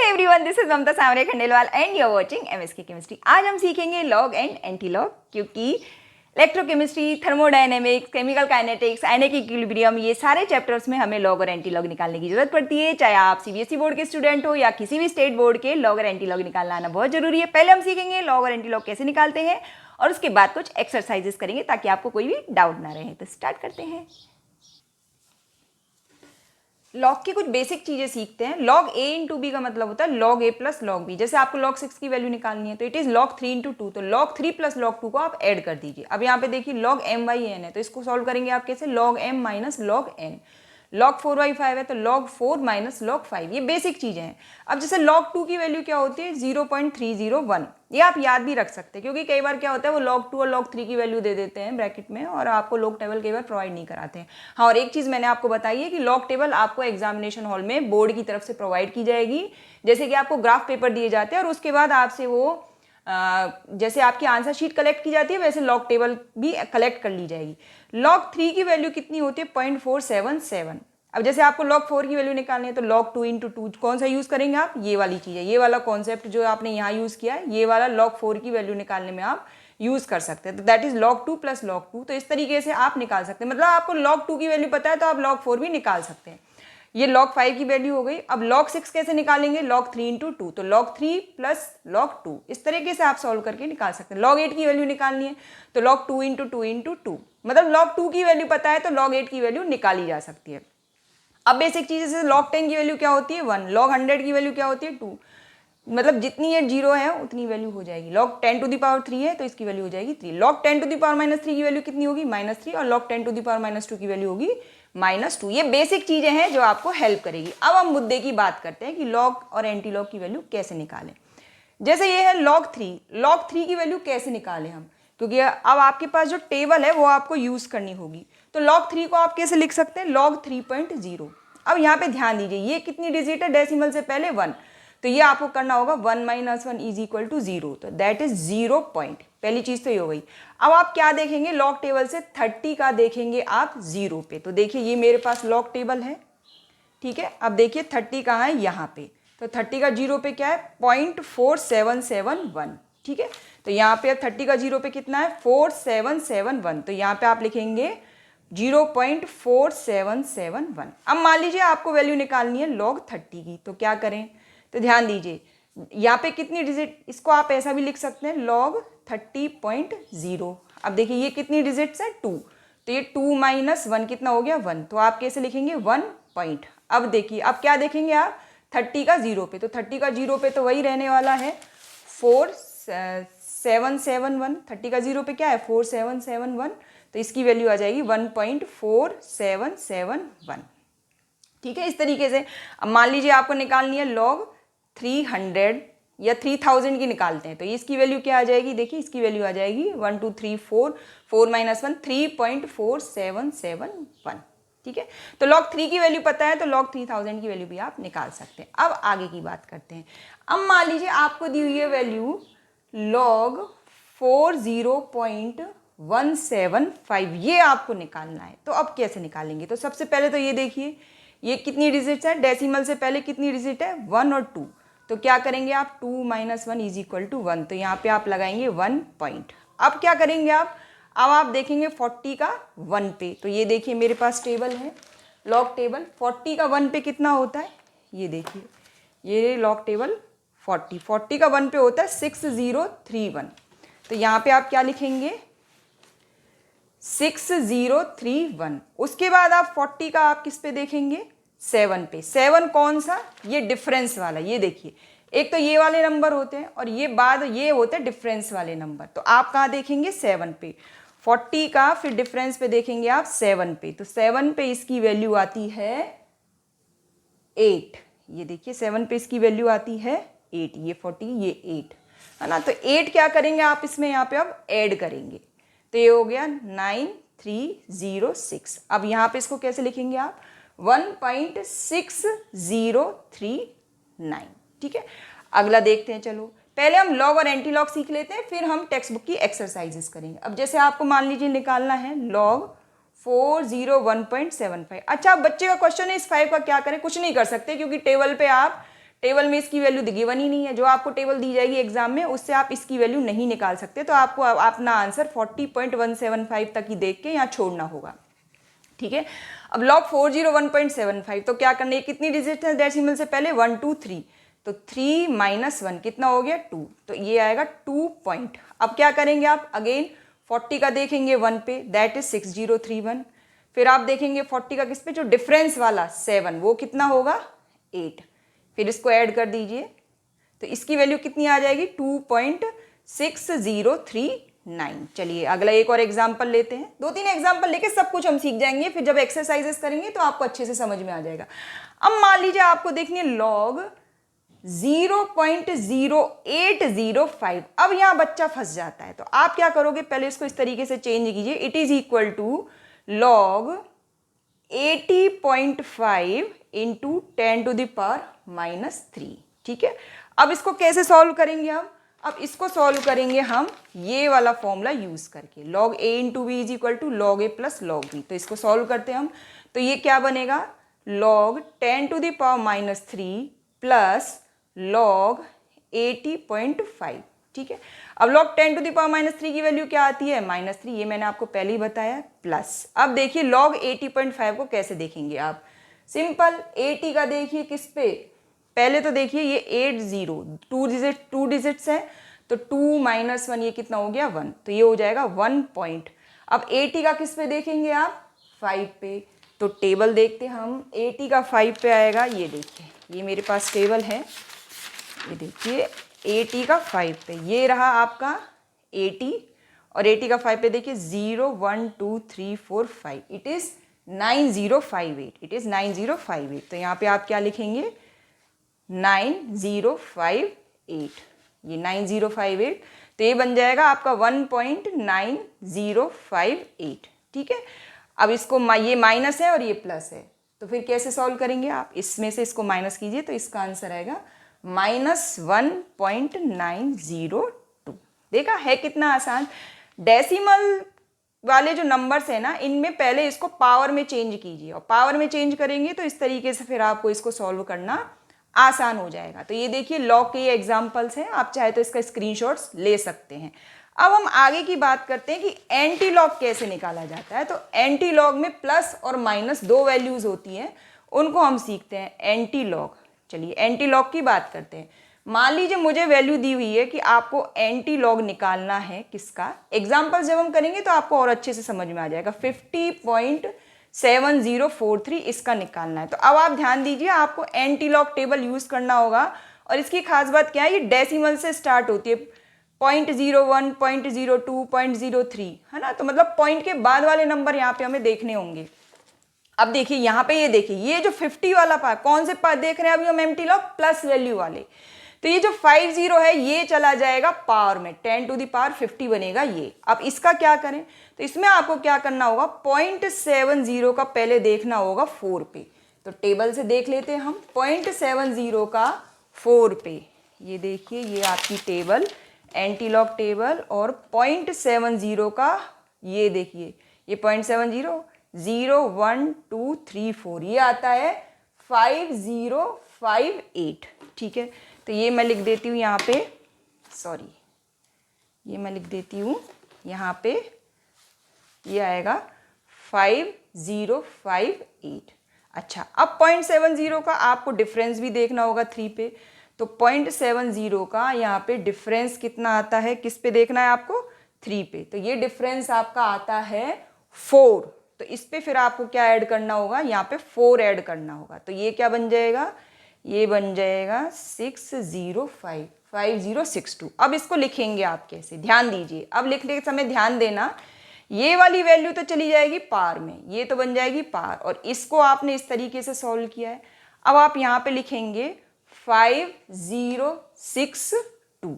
Everyone, this is Mamta Samre Khandelwal and you are watching MSK chemistry. आज हम सीखेंगे लॉग एंड एंटी लॉग, क्योंकि electrochemistry, thermodynamics, chemical kinetics, ionic equilibrium, ये सारे chapters में हमें लॉग और एंटी लॉग निकालने की जरूरत पड़ती है। चाहे आप सीबीएसई बोर्ड के स्टूडेंट हो या किसी भी स्टेट बोर्ड के, लॉग और एंटी लॉग निकालना आना बहुत जरूरी है। पहले हम सीखेंगे लॉग और एंटी लॉग कैसे निकालते हैं और उसके बाद कुछ एक्सरसाइजेस करेंगे ताकि आपको कोई भी डाउट ना रहे। तो स्टार्ट करते हैं। लॉग की कुछ बेसिक चीजें सीखते हैं। लॉग ए इंटू बी का मतलब होता है लॉग ए प्लस लॉग बी। जैसे आपको लॉग 6 की वैल्यू निकालनी है तो इट इज लॉग 3 इंटू 2, तो लॉग 3 प्लस लॉग 2 को आप ऐड कर दीजिए। अब यहाँ पे देखिए लॉग एम बाई एन है, तो इसको सॉल्व करेंगे आप कैसे, log m minus log n. Log 4 by 5 है तो लॉग 4 माइनस लॉग 5। ये बेसिक चीजें हैं। अब जैसे लॉग 2 की वैल्यू क्या होती है 0.301, ये आप याद भी रख सकते हैं, क्योंकि कई बार क्या होता है वो लॉग 2 और लॉग 3 की वैल्यू दे देते हैं ब्रैकेट में और आपको लॉग टेबल कई बार प्रोवाइड नहीं कराते हैं। हाँ, और एक चीज़ मैंने आपको बताई है कि लॉग टेबल आपको एग्जामिनेशन हॉल में बोर्ड की तरफ से प्रोवाइड की जाएगी। जैसे कि आपको ग्राफ पेपर दिए जाते हैं और उसके बाद आपसे वो जैसे आपकी आंसर शीट कलेक्ट की जाती है वैसे लॉग टेबल भी कलेक्ट कर ली जाएगी। लॉग 3 की वैल्यू कितनी होती है 0.477। अब जैसे आपको log 4 की वैल्यू निकालनी है तो log 2 इंटू 2 कौन सा यूज करेंगे आप, ये वाली चीज है, ये वाला कॉन्सेप्ट जो आपने यहाँ यूज किया है, ये वाला log 4 की वैल्यू निकालने में आप यूज कर सकते हैं। तो that is log 2 plus log 2। तो इस तरीके से आप निकाल सकते हैं, मतलब आपको log 2 की वैल्यू पता है तो आप log 4 भी निकाल सकते हैं। ये log 5 की वैल्यू हो गई। अब log 6 कैसे निकालेंगे, log 3 इंटू 2, तो log 3 प्लस log 2, इस तरीके से आप सॉल्व करके निकाल सकते हैं। log 8 की वैल्यू निकालनी है तो log 2 इंटू 2 इंटू 2, मतलब log 2 की वैल्यू पता है तो log 8 की वैल्यू निकाली जा सकती है। अब बेसिक चीज जैसे log 10 की वैल्यू क्या होती है 1, log 100 की वैल्यू क्या होती है 2, मतलब जितनी ये जीरो है उतनी वैल्यू हो जाएगी। log 10 टू द पावर 3 है तो इसकी वैल्यू हो जाएगी 3। log 10 to the power minus 3 की वैल्यू कितनी होगी -3, और log 10 to the power minus 2 की वैल्यू होगी -2। ये बेसिक चीजें हैं जो आपको हेल्प करेगी। अब हम मुद्दे की बात करते हैं कि लॉग और एंटी लॉग की वैल्यू कैसे निकालें। जैसे ये है log 3 की वैल्यू कैसे निकालें हम, क्योंकि अब आपके पास जो टेबल है वो आपको यूज करनी होगी। तो log 3 को आप कैसे लिख सकते हैं, log 3.0। अब यहाँ पे ध्यान दीजिए, ये कितनी डिजिट है, डेसिमल से पहले 1, तो ये आपको करना होगा 1 माइनस 1 इज इक्वल टू 0, तो दैट इज 0 पॉइंट। पहली चीज तो ये हो गई। अब आप क्या देखेंगे, लॉग टेबल से 30 का देखेंगे आप 0 पे। तो देखिए ये मेरे पास लॉग टेबल है, ठीक है। अब देखिए 30 कहाँ है, यहाँ पे, तो 30 का 0 पे क्या है 0.4771, ठीक है। तो यहाँ पे 30 का 0 पे कितना है 4771, तो यहाँ पे आप लिखेंगे 0.4771। अब मान लीजिए आपको वैल्यू निकालनी है log 30 की, तो क्या करें, तो ध्यान दीजिए यहाँ पे कितनी डिजिट, इसको आप ऐसा भी लिख सकते हैं log 30.0। अब देखिए ये कितनी डिजिट्स है 2, तो ये 2 माइनस 1 कितना हो गया 1, तो आप कैसे लिखेंगे 1 पॉइंट। अब देखिए अब क्या देखेंगे आप 30 का 0 पे, तो 30 का 0 पे तो वही रहने वाला है 4771। 30 का 0 पे क्या है 4771, तो इसकी वैल्यू आ जाएगी 1.4771, ठीक है। इस तरीके से अब मान लीजिए आपको निकालनी है log 300 या 3000 की निकालते हैं, तो इसकी वैल्यू क्या आ जाएगी, देखिए इसकी वैल्यू आ जाएगी 1 2 3 4, 4 माइनस 1 3.4771, ठीक है। तो log 3 की वैल्यू पता है तो log 3000 की वैल्यू भी आप निकाल सकते हैं। अब आगे की बात करते हैं। अब मान लीजिए आपको दी हुई है वैल्यू log 40.175, ये आपको निकालना है। तो अब कैसे निकालेंगे, तो सबसे पहले तो ये देखिए ये कितनी डिजिट्स है, डेसिमल से पहले कितनी डिजिट है 1 और 2, तो क्या करेंगे आप 2 माइनस 1 इज इक्वल टू 1, तो यहाँ पे आप लगाएंगे 1 पॉइंट। अब क्या करेंगे आप, अब आप देखेंगे 40 का 1 पे, तो ये देखिए मेरे पास टेबल है लॉग टेबल, 40 का 1 पे कितना होता है, ये देखिए ये लॉग टेबल 40 का 1 पे होता है 6031, तो यहाँ पे आप क्या लिखेंगे 6031। उसके बाद आप 40 का आप किस पे देखेंगे 7 पे। 7 कौन सा, ये डिफरेंस वाला, ये देखिए एक तो ये वाले नंबर होते हैं और ये बाद ये होते हैं डिफरेंस वाले नंबर, तो आप कहाँ देखेंगे 7 पे। 40 का फिर डिफरेंस पे देखेंगे आप 7 पे, तो 7 पे इसकी वैल्यू आती है 8, ये देखिए 7 पे इसकी वैल्यू आती है 8, ये 40 ये 8 है ना। तो 8 क्या करेंगे आप इसमें यहाँ पे अब ऐड करेंगे, तो ये हो गया 9306। अब यहाँ पे इसको कैसे लिखेंगे आप 1.6039, ठीक है। अगला देखते हैं, चलो पहले हम लॉग और एंटी लॉग सीख लेते हैं, फिर हम टेक्स्ट बुक की एक्सरसाइजेस करेंगे। अब जैसे आपको मान लीजिए निकालना है लॉग 401.75। अच्छा, बच्चे का क्वेश्चन है इस 5 का क्या करें, कुछ नहीं कर सकते क्योंकि टेबल पे आप टेबल में इसकी वैल्यू गिवन ही नहीं है, जो आपको टेबल दी जाएगी एग्जाम में उससे आप इसकी वैल्यू नहीं निकाल सकते, तो आपको अपना आंसर 40.175 तक ही देख के यहाँ छोड़ना होगा। ठीक है, अब log 401.75 तो क्या करना है, कितनी डिजिट है डेसिमल से पहले 1 2 3, तो 3 - 1 कितना हो गया 2, तो ये आएगा 2 पॉइंट। अब क्या करेंगे आप, अगेन 40 का देखेंगे 1 पे, दैट इज 6031, फिर आप देखेंगे 40 का किस पे, जो डिफरेंस वाला 7, वो कितना होगा 8, फिर इसको ऐड कर दीजिए तो इसकी वैल्यू कितनी आ जाएगी 2.6039। चलिए अगला एक और एग्जाम्पल लेते हैं, 2-3 एग्जाम्पल लेके सब कुछ हम सीख जाएंगे, फिर जब एक्सरसाइजेस करेंगे तो आपको अच्छे से समझ में आ जाएगा। अब मान लीजिए आपको देखनी है लॉग 0.0805, अब यहाँ बच्चा फंस जाता है, तो आप क्या करोगे, पहले इसको इस तरीके से चेंज कीजिए, it is equal to log 80.5 into 10⁻³ ठीक है। अब इसको कैसे सॉल्व करेंगे हम, अब इसको सॉल्व करेंगे हम ये वाला फॉर्मूला यूज करके, log a into b is equal to log a plus log b। तो इसको सॉल्व करते हैं हम, तो ये क्या बनेगा log 10⁻³ प्लस log 80.5 ठीक है। अब log 10⁻³ की वैल्यू क्या आती है -3, ये मैंने आपको पहले ही बताया, प्लस अब देखिए log 80.5 को कैसे देखेंगे आप, सिंपल 80 का देखिए किस पे, पहले तो देखिए ये 80 टू डिजिट्स है, तो 2 - 1 ये कितना हो गया 1, तो ये हो जाएगा 1 पॉइंट। अब 80 का किस पे देखेंगे आप 5 पे, तो टेबल देखते हम, 80 का 5 पे आएगा, ये देखिए ये मेरे पास टेबल है, ये देखिए 80 का 5 पे ये रहा आपका 80, और 80 का 5 पे देखिए 0 1 2 3 4 5, इट इज 9058, इट इज 9058। तो यहाँ पे आप क्या लिखेंगे 9058, ये 9058, तो ये बन जाएगा आपका 1.9058 ठीक है। अब इसको ये माइनस है और ये प्लस है, तो फिर कैसे सॉल्व करेंगे आप, इसमें से इसको माइनस कीजिए, तो इसका आंसर आएगा -1.902। देखा है कितना आसान। डेसिमल वाले जो नंबर्स है ना, इनमें पहले इसको पावर में चेंज कीजिए, और पावर में चेंज करेंगे तो इस तरीके से फिर आपको इसको सॉल्व करना आसान हो जाएगा। तो ये देखिए लॉग के ये एग्जाम्पल्स हैं, आप चाहे तो इसका स्क्रीनशॉट्स ले सकते हैं। अब हम आगे की बात करते हैं कि एंटी लॉग कैसे निकाला जाता है। तो एंटी लॉग में प्लस और माइनस दो वैल्यूज होती हैं, उनको हम सीखते हैं एंटी लॉग। चलिए एंटी लॉग की बात करते हैं। मान लीजिए मुझे वैल्यू दी हुई है कि आपको एंटी लॉग निकालना है किसका, एग्जाम्पल जब हम करेंगे तो आपको और अच्छे से समझ में आ जाएगा। 50.7043 इसका निकालना है। तो अब आप ध्यान दीजिए, आपको एंटी लॉग टेबल यूज करना होगा, और इसकी खास बात क्या है, ये डेसिमल से स्टार्ट होती है, 0.01, 0.02, 0.03 है ना, तो मतलब पॉइंट के बाद वाले नंबर यहाँ पे हमें देखने होंगे। अब देखिए यहाँ पे, ये देखिए ये जो 50 वाला पार्ट, कौन से पार्ट देख रहे हैं अभी हम एम्प्टी लॉग प्लस वैल्यू वाले, तो ये जो 50 है ये चला जाएगा पावर में, 10⁻50 बनेगा ये। अब इसका क्या करें, तो इसमें आपको क्या करना होगा, 0.70 का पहले देखना होगा 4 पे, तो टेबल से देख लेते हैं हम। 0.70 का 4 पे, ये देखिए ये आपकी टेबल एंटी लॉग टेबल, और 0.70 का ये देखिए ये 0.70 0 1 2 3 4 ये आता है 5058 ठीक है। तो ये मैं लिख देती हूँ यहाँ पे, सॉरी ये मैं लिख देती हूँ यहाँ पे, ये आएगा 5058। अच्छा, अब 0.70 का आपको डिफरेंस भी देखना होगा 3 पे, तो 0.70 का यहाँ पे डिफरेंस कितना आता है, किस पे देखना है आपको 3 पे, तो ये डिफरेंस आपका आता है 4, तो इस पे फिर आपको क्या ऐड करना होगा, यहाँ पे 4 ऐड करना होगा, तो ये क्या बन जाएगा, ये बन जाएगा 6055062। अब इसको लिखेंगे आप कैसे, ध्यान दीजिए, अब लिखने के समय ध्यान देना, ये वाली वैल्यू तो चली जाएगी पार में, ये तो बन जाएगी पार, और इसको आपने इस तरीके से सॉल्व किया है। अब आप यहाँ पे लिखेंगे 5062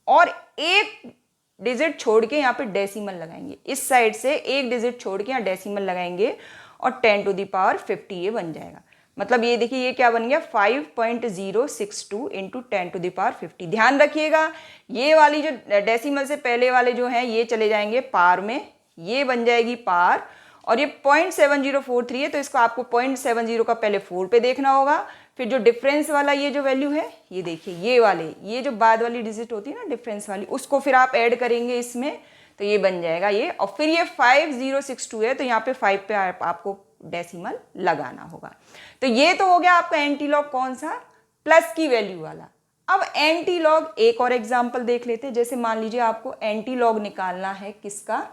और एक डिजिट छोड़ के यहाँ पे डेसिमल लगाएंगे, इस साइड से एक डिजिट छोड़ के यहाँ डेसिमल लगाएंगे, और 10⁻50 ये बन जाएगा। मतलब ये देखिए ये क्या बन गया 5.062 इंटू 10⁻50। ध्यान रखिएगा ये वाली जो डेसिमल से पहले वाले जो हैं ये चले जाएंगे पार में, ये बन जाएगी पार, और ये 0.7043 है, तो इसको आपको 0.70 का पहले 4 पे देखना होगा, फिर जो डिफरेंस वाला ये जो वैल्यू है, ये देखिए ये वाले, ये जो बाद वाली डिजिट होती है ना डिफरेंस वाली, उसको फिर आप ऐड करेंगे इसमें, तो ये बन जाएगा ये। और फिर ये 5062 है, तो यहाँ पे 5 पे आपको डेसिमल लगाना होगा। तो ये तो हो गया आपका एंटी लॉग कौन सा, प्लस की वैल्यू वाला। अब एंटी लॉग एक और एग्जाम्पल देख लेते हैं। जैसे मान लीजिए आपको एंटी लॉग निकालना है किसका,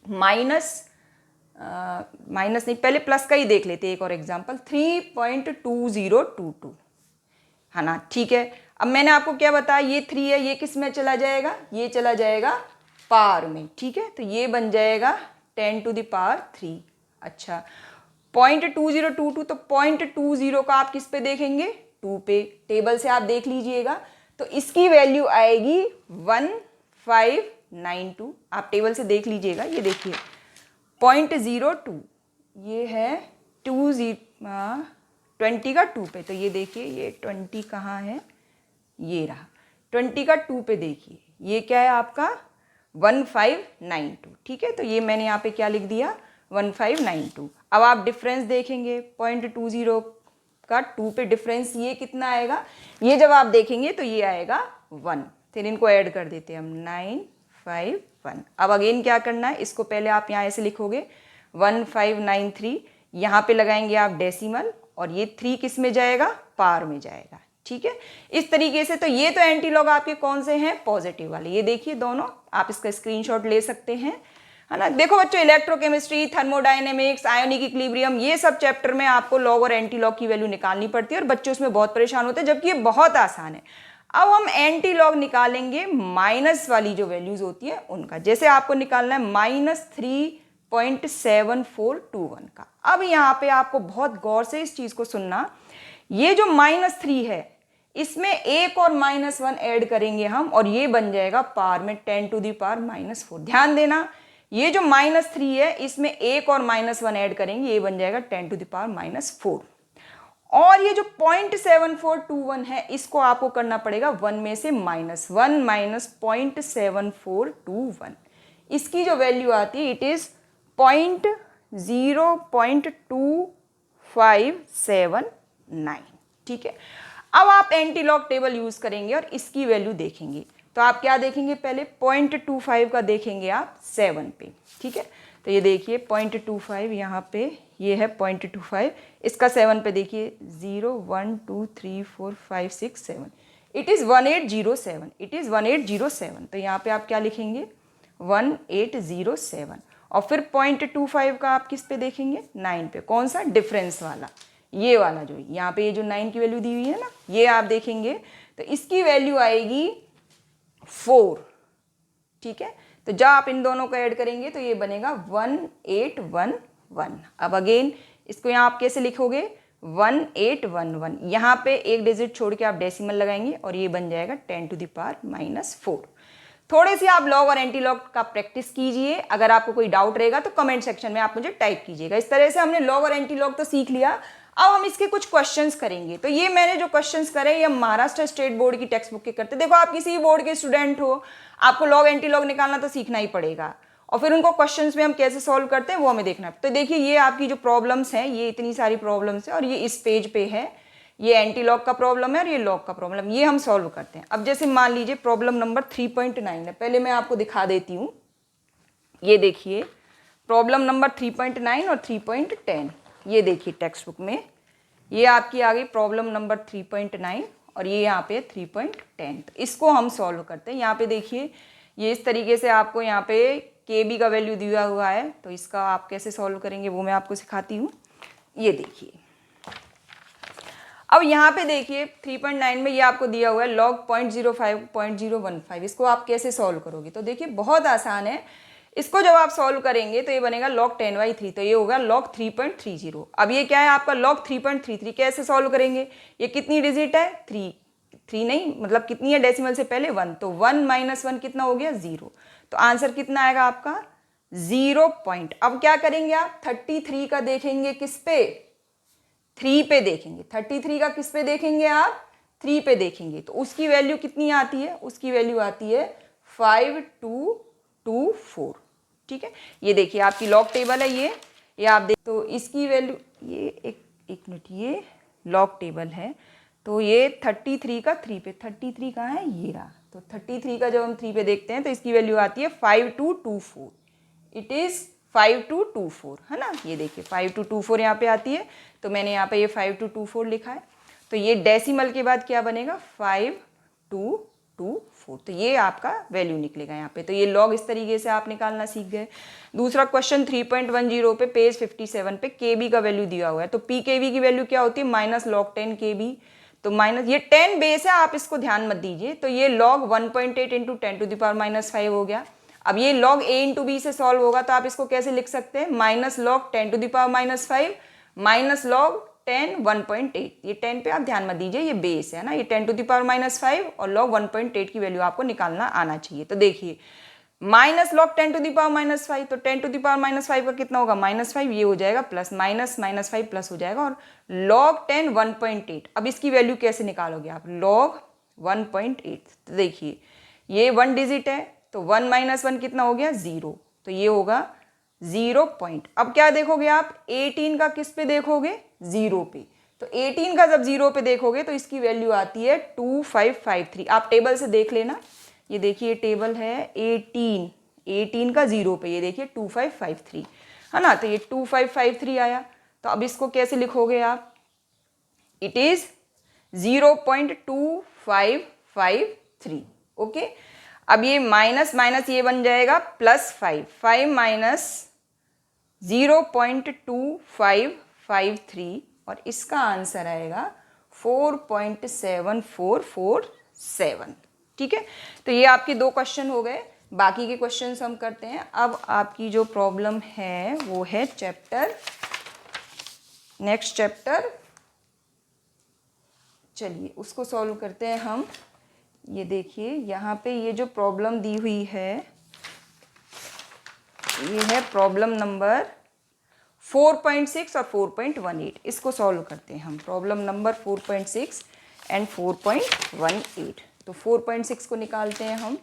माइनस नहीं, पहले प्लस का ही देख लेते हैं एक और एग्जाम्पल, 3.2022 है ना, ठीक है। अब मैंने आपको क्या बताया, ये 3 है, ये किस में चला जाएगा, ये चला जाएगा पावर में, ठीक है। तो ये बन जाएगा 10⁻3। अच्छा, 0.2022, तो 0.20 का आप किस पे देखेंगे, 2 पे, टेबल से आप देख लीजिएगा। तो इसकी वैल्यू आएगी 1592, आप टेबल से देख लीजिएगा। ये देखिए 0.02, ये है 20 का 2 पे, तो ये देखिए ये 20 कहाँ है, ये रहा 20 का 2 पे, देखिए ये क्या है आपका 1592, ठीक है। तो ये मैंने यहाँ पे क्या लिख दिया 1592। अब आप डिफरेंस देखेंगे 0.20 का 2 पे डिफरेंस ये कितना आएगा, ये जब आप देखेंगे तो ये आएगा 1। फिर इनको ऐड कर देते हैं हम 951। अब अगेन क्या करना है, इसको पहले आप यहाँ ऐसे लिखोगे 1593, यहाँ पे लगाएंगे आप डेसिमल, और ये 3 किस में जाएगा, पावर में जाएगा, ठीक है। इस तरीके से तो ये तो एंटी लॉग आपके कौन से हैं, पॉजिटिव वाले। ये देखिए दोनों, आप इसका स्क्रीनशॉट ले सकते हैं, है ना। देखो बच्चों, इलेक्ट्रोकेमिस्ट्री, थर्मोडायनेमिक्स, आयोनिक इक्विलिब्रियम, ये सब चैप्टर में आपको लॉग और एंटी लॉग की वैल्यू निकालनी पड़ती है, और बच्चे उसमें बहुत परेशान होते हैं, जबकि ये बहुत आसान है। अब हम एंटी लॉग निकालेंगे माइनस वाली जो वैल्यूज होती है उनका। जैसे आपको निकालना है -3.7421 का। अब यहाँ पे आपको बहुत गौर से इस चीज को सुनना, ये जो -3 है, इसमें एक और -1 ऐड करेंगे हम, और ये बन जाएगा पावर में 10⁻⁻4। ध्यान देना, ये जो -3 है, इसमें एक और -1 ऐड करेंगे, ये बन जाएगा 10⁻⁴। और ये जो 0.7421 है, इसको आपको करना पड़ेगा 1 में से -1 माइनस 0.7421। इसकी जो वैल्यू आती है, इट इज 0.2579, ठीक है। अब आप एंटी लॉग टेबल यूज करेंगे और इसकी वैल्यू देखेंगे। तो आप क्या देखेंगे, पहले 0.25 का देखेंगे आप 7 पे, ठीक है। तो ये देखिए 0.25 यहाँ पे, ये है 0.25, इसका 7 पे देखिए 0 1 2 3 4 5 6 7, इट इज़ 1807, इट इज़ 1807। तो यहाँ पे आप क्या लिखेंगे 1807। और फिर 0.25 का आप किस पे देखेंगे, 9 पे, कौन सा, डिफरेंस वाला, ये वाला जो यहाँ पे ये जो 9 की वैल्यू दी हुई है ना, ये आप देखेंगे। तो इसकी वैल्यू आएगी 4, ठीक है। तो जब आप इन दोनों को ऐड करेंगे तो ये बनेगा 1811। अब अगेन इसको यहाँ आप कैसे लिखोगे, 1811, यहाँ पे एक डिजिट छोड़ के आप डेसिमल लगाएंगे, और ये बन जाएगा 10⁻⁴। थोड़े से आप लॉग और एंटी लॉग का प्रैक्टिस कीजिए। अगर आपको कोई डाउट रहेगा तो कमेंट सेक्शन में आप मुझे टाइप कीजिएगा। इस तरह से हमने लॉग और एंटी लॉग तो सीख लिया। अब हम इसके कुछ क्वेश्चंस करेंगे। तो ये मैंने जो क्वेश्चंस करे, ये महाराष्ट्र स्टेट बोर्ड की टेक्स्ट बुक के करते। देखो, आप किसी भी बोर्ड के स्टूडेंट हो, आपको लॉग एंटी लॉग निकालना तो सीखना ही पड़ेगा, और फिर उनको क्वेश्चंस में हम कैसे सॉल्व करते हैं वो हमें देखना है। तो देखिए, ये आपकी जो प्रॉब्लम्स हैं, ये इतनी सारी प्रॉब्लम्स है, और ये इस पेज पे है, ये एंटी लॉग का प्रॉब्लम है और ये लॉग का प्रॉब्लम, ये हम सॉल्व करते हैं। अब जैसे मान लीजिए प्रॉब्लम नंबर 3.9 है, पहले मैं आपको दिखा देती हूँ। ये देखिए प्रॉब्लम नंबर 3.9 और 3.10, ये देखिए टेक्स्ट बुक में ये आपकी आ गई प्रॉब्लम नंबर 3.9, और ये यहाँ पे 3.10। तो इसको हम सॉल्व करते हैं। यहाँ पे देखिए, ये इस तरीके से आपको यहाँ पे KB का वैल्यू दिया हुआ है, तो इसका आप कैसे सॉल्व करेंगे वो मैं आपको सिखाती हूँ। ये देखिए, अब यहाँ पे देखिए 3.9 में ये आपको दिया हुआ है लॉग 0.05 0.015, इसको आप कैसे सॉल्व करोगे। तो देखिए बहुत आसान है, इसको जब आप सॉल्व करेंगे तो ये बनेगा log 10/3, तो ये होगा log 3.30। अब ये क्या है आपका log 3.33, कैसे सॉल्व करेंगे, ये कितनी डिजिट है, 3 नहीं, मतलब कितनी है डेसिमल से पहले 1, तो 1 - 1 कितना हो गया, 0। तो आंसर कितना आएगा आपका 0 पॉइंट। अब क्या करेंगे आप, 33 का देखेंगे किस पे, 3 पे देखेंगे। 33 का किस पे देखेंगे आप, 3 पे देखेंगे। तो उसकी वैल्यू कितनी आती है, उसकी वैल्यू आती है 5224, ठीक है। ये देखिए आपकी लॉग टेबल है, ये आप देख, तो इसकी वैल्यू, ये एक मिनट, लॉग टेबल है। तो ये 33 का 3 पे, 33 कहाँ है, ये रहा। तो 33 का जब हम 3 पे देखते हैं तो इसकी वैल्यू आती है 5224। इट इज़ 5224, है ना। ये देखिए 5224 यहाँ पे आती है, तो मैंने यहाँ पे ये 5224 लिखा है। तो ये डेसिमल के बाद क्या बनेगा, 5224। तो ये आपका वैल्यू निकलेगा यहाँ पे। तो ये लॉग इस तरीके से आप निकालना सीख गए। दूसरा क्वेश्चन 3.10 पे पेज 57 पे केबी का वैल्यू दिया हुआ है। तो पी केबी की वैल्यू क्या होती है, माइनस लॉग 10 केबी। तो माइनस ये 10 बेस है, आप इसको ध्यान मत दीजिए। तो ये लॉग 1.8 इंटू 10⁻⁻5 हो गया। अब ये लॉग ए इंटू बी से सॉल्व होगा, तो आप इसको कैसे लिख सकते हैं, माइनस लॉग 10⁻⁻5 माइनस लॉग 10 1.8। ये 10 पे आप ध्यान मत दीजिए, ये बेस है ना, ये 10⁻⁻5 और लॉग 1.8 की वैल्यू आपको निकालना आना चाहिए। तो देखिए माइनस लॉग 10⁻⁻5, तो 10⁻⁻5 का कितना होगा, -5, ये हो जाएगा प्लस, माइनस -5 प्लस हो जाएगा, और लॉग 10 1.8। अब इसकी वैल्यू कैसे निकालोगे आप, लॉग 1.8। तो देखिए ये 1 डिजिट है, तो 1 - 1 कितना हो गया, 0। तो ये होगा 0 पॉइंट। अब क्या देखोगे आप, 18 का किस पे देखोगे, 0 पे। तो 18 का जब 0 पे देखोगे तो इसकी वैल्यू आती है 2553। आप टेबल से देख लेना, ये देखिए टेबल है 18 का 0 पे, ये देखिए 2553, है ना। तो ये 2553 आया। तो अब इसको कैसे लिखोगे आप, इट इज 0.2553। ओके। अब ये माइनस माइनस ये बन जाएगा +5, 5 माइनस 0.2553, और इसका आंसर आएगा 4.7447। ठीक है। तो ये आपके 2 क्वेश्चन हो गए। बाकी के क्वेश्चंस हम करते हैं। अब आपकी जो प्रॉब्लम है वो है नेक्स्ट चैप्टर, चलिए उसको सॉल्व करते हैं हम। ये देखिए यहाँ पे ये जो प्रॉब्लम दी हुई है, ये है प्रॉब्लम नंबर 4.6 और 4.18। इसको सॉल्व करते हैं हम, प्रॉब्लम नंबर 4.6 एंड 4.18। तो 4.6 को निकालते हैं हम,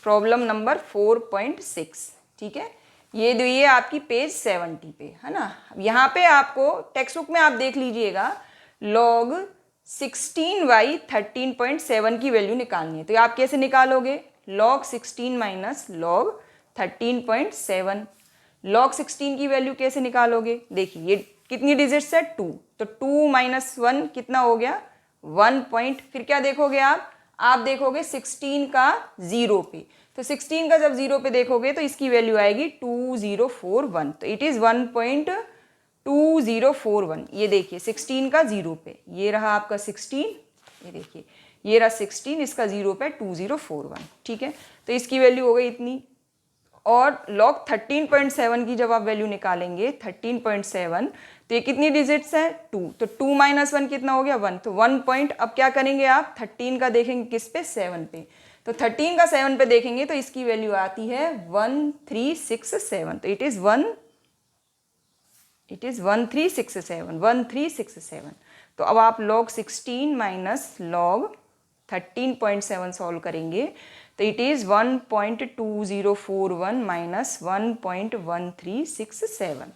प्रॉब्लम नंबर 4.6। ठीक है, ये दी है आपकी पेज 70 पे, है ना। यहाँ पे आपको टेक्स्ट बुक में आप देख लीजिएगा, लॉग 16y 13.7 की वैल्यू निकालनी है। तो आप कैसे निकालोगे, लॉग 16 माइनस लॉग 13.7। लॉग 16 की वैल्यू कैसे निकालोगे, देखिए ये कितनी डिजिट्स है, 2। तो 2 - 1 कितना हो गया, 1 पॉइंट। फिर क्या देखोगे आप देखोगे 16 का 0 पे। तो 16 का जब 0 पे देखोगे तो इसकी वैल्यू आएगी 2041। तो इट इज़ 1.2041। ये देखिए 16 का 0 पे, ये रहा आपका 16, ये देखिए ये रहा 16, इसका 0 पे 2041। ठीक है, तो इसकी वैल्यू हो गई इतनी। और लॉग 13.7 की जब आप वैल्यू निकालेंगे 13.7, तो ये कितनी डिजिट्स है, 2। तो 2 - 1 कितना हो गया, 1। तो 1 पॉइंट। अब क्या करेंगे आप, 13 का देखेंगे किस पे, 7 पे। तो 13 का 7 पे देखेंगे तो इसकी वैल्यू आती है 1367। तो इट इज़ 1367। तो अब आप लॉग 16 माइनस लॉग 13.7 सॉल्व करेंगे तो इट इज़ 1.2041 माइनस 1.1367।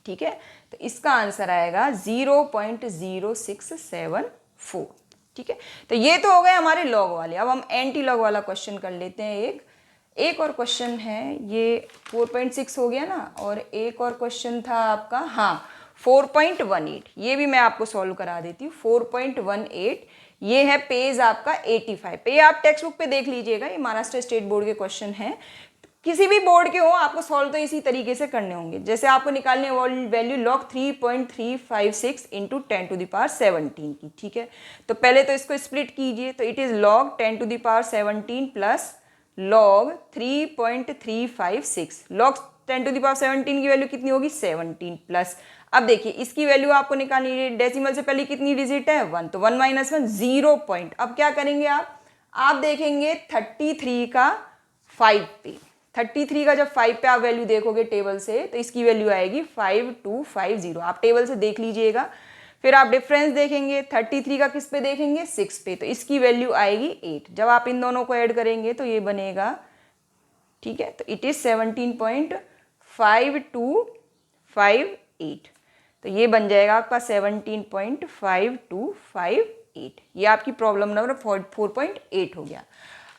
ठीक है, तो इसका आंसर आएगा 0.0674। ठीक है, तो ये तो हो गए हमारे लॉग वाले। अब हम एंटी लॉग वाला क्वेश्चन कर लेते हैं। एक और क्वेश्चन है, ये 4.6 हो गया ना, और एक और क्वेश्चन था आपका, हाँ 4.18। ये भी मैं आपको सॉल्व करा देती हूँ। 4.18 ये है पेज आपका 85 पे। आप टेक्स्ट बुक पे देख लीजिएगा, ये महाराष्ट्र स्टेट बोर्ड के क्वेश्चन हैं। किसी भी बोर्ड के हो, आपको सॉल्व तो इसी तरीके से करने होंगे। जैसे आपको निकालने वैल्यू लॉग 3.356 इंटू 10⁻17 की। ठीक है, तो पहले तो इसको स्प्लिट कीजिए। तो it is log 10⁻17 plus log 3.356। Log 10⁻17 की वैल्यू कितनी होगी, 17 प्लस। अब देखिए इसकी वैल्यू आपको निकालनी है, डेसिमल से पहले कितनी डिजिट है, 1। तो 1 - 1 0 पॉइंट। अब क्या करेंगे आप देखेंगे 33 का 5 पे। 33 का जब 5 पे आप वैल्यू देखोगे टेबल से, तो इसकी वैल्यू आएगी 5250। आप टेबल से देख लीजिएगा। फिर आप डिफरेंस देखेंगे, 33 का किस पे देखेंगे, 6 पे। तो इसकी वैल्यू आएगी 8। जब आप इन दोनों को ऐड करेंगे तो ये बनेगा, ठीक है, तो इट इज़ 17.5258। तो ये बन जाएगा आपका 17.5258। ये आपकी प्रॉब्लम नंबर 4.8 हो गया।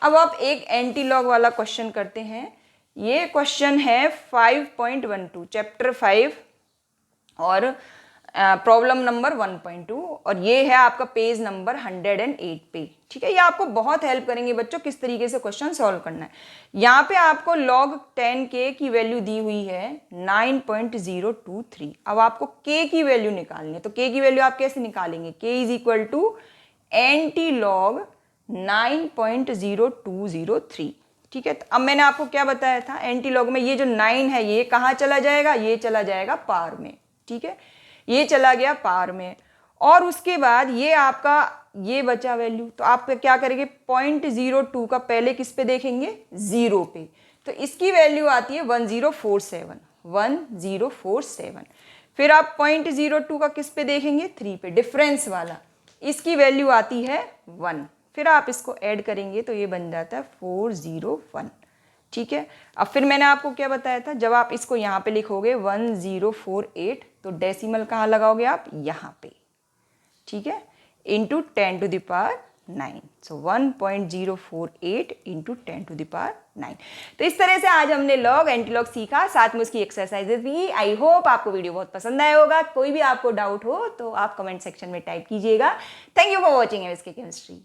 अब आप एक एंटी लॉग वाला क्वेश्चन करते हैं। ये क्वेश्चन है 5.12 चैप्टर 5 और प्रॉब्लम नंबर 1.2 और ये है आपका पेज नंबर 108 पे। ठीक है, ये आपको बहुत हेल्प करेंगे बच्चों किस तरीके से क्वेश्चन सॉल्व करना है। यहाँ पे आपको log 10k की वैल्यू दी हुई है 9.023। अब आपको k की वैल्यू निकालनी है, तो k की वैल्यू आप कैसे निकालेंगे? k is equal to antilog 9.0203। ठीक है, तो अब मैंने आपको क्या बताया था, एंटी लॉग में ये जो 9 है ये कहाँ चला जाएगा? ये चला जाएगा पार में। ठीक है, ये चला गया पार में और उसके बाद ये आपका ये बचा वैल्यू, तो आप क्या करेंगे? 0.02 का पहले किस पे देखेंगे? 0 पे, तो इसकी वैल्यू आती है 1047। फिर आप 0.02 का किस पे देखेंगे? 3 पे, डिफरेंस वाला, इसकी वैल्यू आती है 1। फिर आप इसको ऐड करेंगे तो ये बन जाता है 401। ठीक है, अब फिर मैंने आपको क्या बताया था, जब आप इसको यहाँ पे लिखोगे 1048 तो डेसिमल कहाँ लगाओगे आप? यहाँ पे। ठीक है, into 10 to the power 9, so 1.048 into 10 to the power 9। तो इस तरह से आज हमने लॉग एंटी लॉग सीखा, साथ में उसकी एक्सरसाइजेज भी। आई होप आपको वीडियो बहुत पसंद आया होगा। कोई भी आपको डाउट हो तो आप कमेंट सेक्शन में टाइप कीजिएगा। Thank you for watching MSK chemistry.